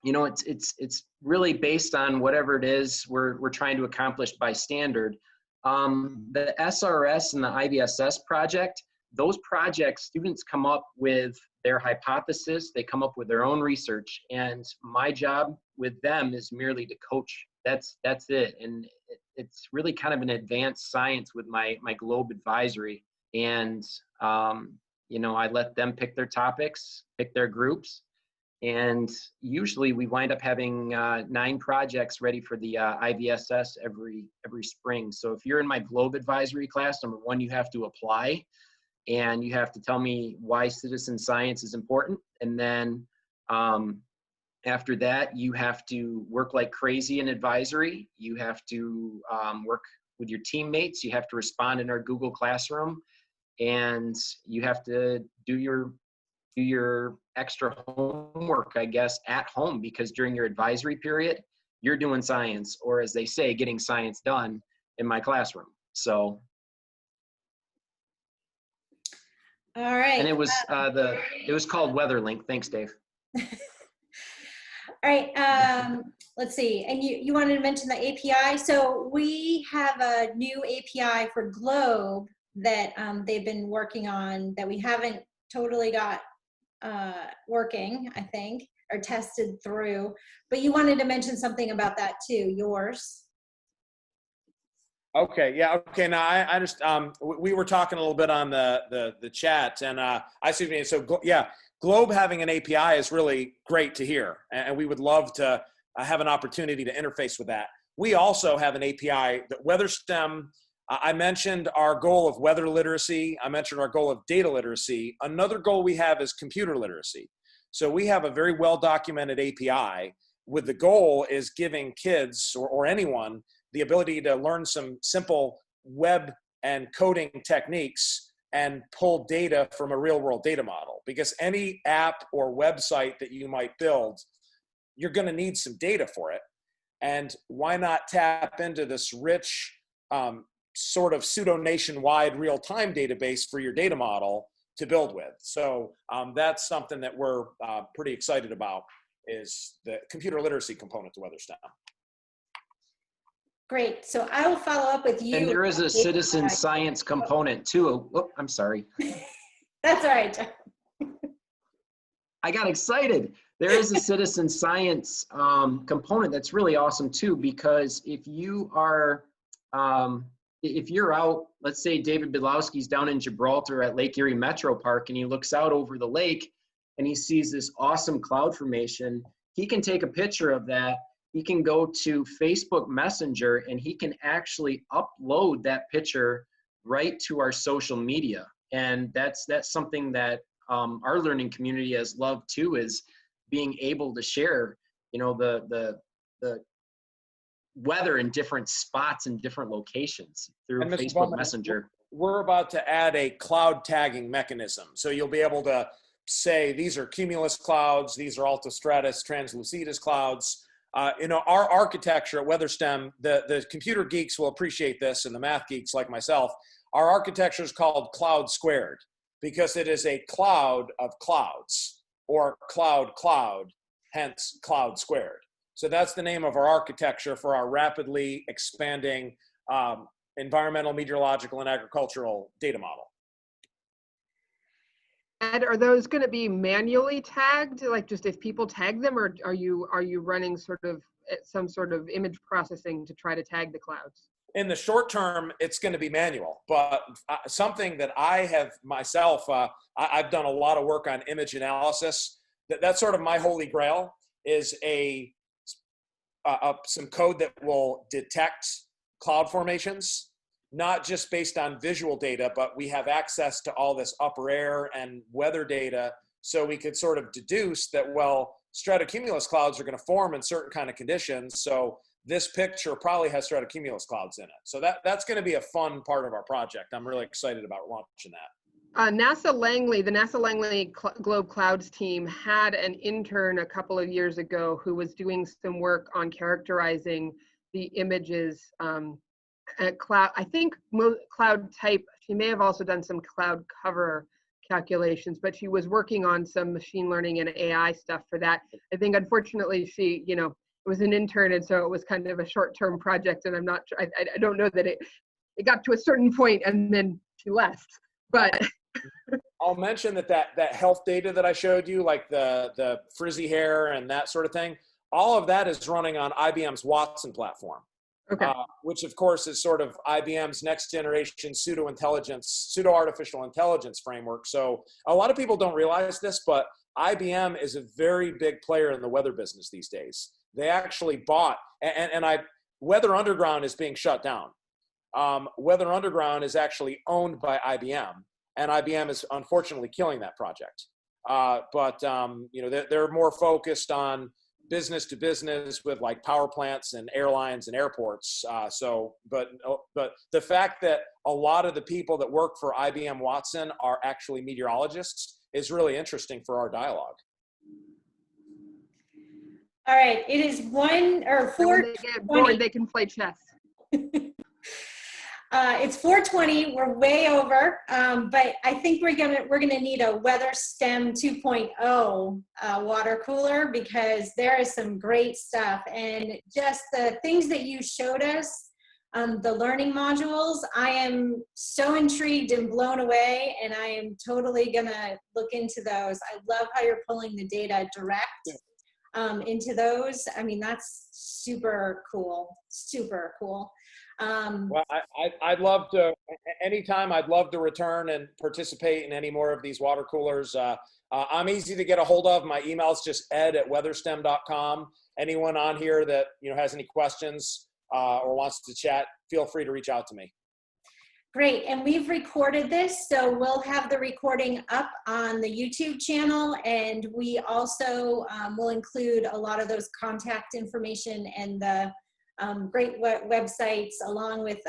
you know, it's really based on whatever it is we're trying to accomplish by standard. The SRS and the IVSS project, those projects, students come up with their hypothesis, they come up with their own research, and my job with them is merely to coach. That's it, and it's really kind of an advanced science with my Globe advisory, and you know, I let them pick their topics, pick their groups. And usually we wind up having 9 projects ready for the IVSS every spring. So if you're in my Globe advisory class, number 1, you have to apply and you have to tell me why citizen science is important. And then after that, you have to work like crazy in advisory. You have to work with your teammates. You have to respond in our Google Classroom, and you have to do your extra homework, I guess, at home, because during your advisory period, you're doing science, or as they say, getting science done in my classroom. So. All right. And it was called WeatherLink. Thanks, Dave. All right. Let's see. And you wanted to mention the API. So we have a new API for Globe that they've been working on that we haven't totally got working, I think, or tested through, but you wanted to mention something about that too, yours. Okay, yeah, okay. Now I just we were talking a little bit on the chat, and I see what you mean. So yeah, Globe having an API is really great to hear, and we would love to have an opportunity to interface with that. We also have an API that WeatherSTEM. I mentioned our goal of weather literacy. I mentioned our goal of data literacy. Another goal we have is computer literacy. So we have a very well-documented API with the goal is giving kids or anyone the ability to learn some simple web and coding techniques and pull data from a real-world data model. Because any app or website that you might build, you're going to need some data for it. And why not tap into this rich sort of pseudo nationwide real-time database for your data model to build with. So that's something that we're pretty excited about, is the computer literacy component to WeatherSTEM. Great. So I will follow up with you. And there is a citizen science component too. Oh, I'm sorry. That's all right, Jeff. I got excited. There is a citizen science component that's really awesome too, because if you are if you're out, let's say David Bydlowski's down in Gibraltar at Lake Erie Metro Park, and he looks out over the lake and he sees this awesome cloud formation, he can take a picture of that. He can go to Facebook Messenger and he can actually upload that picture right to our social media. And that's something that our learning community has loved too, is being able to share, you know, the weather in different spots and different locations through Facebook Bouwman, Messenger. We're about to add a cloud tagging mechanism. So you'll be able to say, these are cumulus clouds, these are altostratus translucidus clouds. You know, our architecture at WeatherSTEM, the computer geeks will appreciate this, and the math geeks like myself, our architecture is called cloud squared, because it is a cloud of clouds, or cloud, hence cloud squared. So that's the name of our architecture for our rapidly expanding environmental, meteorological, and agricultural data model. And are those going to be manually tagged, like just if people tag them, or are you running sort of some sort of image processing to try to tag the clouds? In the short term, it's going to be manual, but something that I have myself, I've done a lot of work on image analysis. That's sort of my holy grail, is some code that will detect cloud formations, not just based on visual data, but we have access to all this upper air and weather data. So we could sort of deduce that, well, stratocumulus clouds are going to form in certain kind of conditions. So this picture probably has stratocumulus clouds in it. So that's going to be a fun part of our project. I'm really excited about launching that. NASA Langley, the NASA Langley Globe Clouds team had an intern a couple of years ago who was doing some work on characterizing the images at cloud, I think cloud type. She may have also done some cloud cover calculations, but she was working on some machine learning and AI stuff for that. I think unfortunately she, you know, was an intern, and so it was kind of a short-term project, and I'm not sure, I don't know that it got to a certain point and then she left, but. I'll mention that health data that I showed you, like the frizzy hair and that sort of thing, all of that is running on IBM's Watson platform. Okay. Which of course is sort of IBM's next generation pseudo artificial intelligence framework. So a lot of people don't realize this, but IBM is a very big player in the weather business these days. They actually bought, Weather Underground is being shut down. Weather Underground is actually owned by IBM, and IBM is unfortunately killing that project. You know, they're more focused on business to business with like power plants and airlines and airports. But the fact that a lot of the people that work for IBM Watson are actually meteorologists is really interesting for our dialogue. All right, it is 4:20. When they get bored, they can play chess. It's 4:20. We're way over, but I think we're gonna need a WeatherSTEM 2.0 water cooler, because there is some great stuff, and just the things that you showed us, the learning modules. I am so intrigued and blown away, and I am totally gonna look into those. I love how you're pulling the data direct into those. I mean, that's super cool. Super cool. Well, I'd love to, anytime I'd love to return and participate in any more of these water coolers. I'm easy to get a hold of. My email is just ed@weatherstem.com. Anyone on here that, you know, has any questions or wants to chat, feel free to reach out to me. Great, and we've recorded this, so we'll have the recording up on the YouTube channel, and we also will include a lot of those contact information and the great websites, along with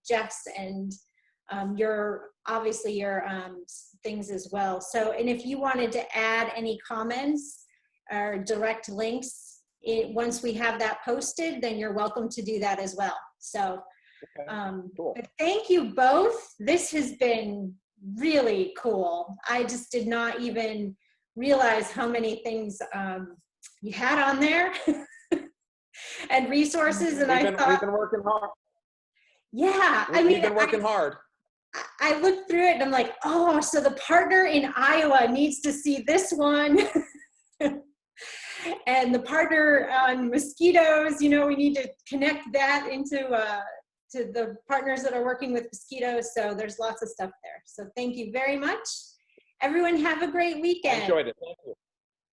Jeff's and your things as well. So, and if you wanted to add any comments or direct links, once we have that posted, then you're welcome to do that as well. So, Cool. but thank you both. This has been really cool. I just did not even realize how many things you had on there. And resources, and we've been working hard. Yeah, We've been working hard. I looked through it and I'm like, oh, so the partner in Iowa needs to see this one. And the partner on mosquitoes, you know, we need to connect that into to the partners that are working with mosquitoes. So there's lots of stuff there. So thank you very much. Everyone have a great weekend. I enjoyed it. Thank you.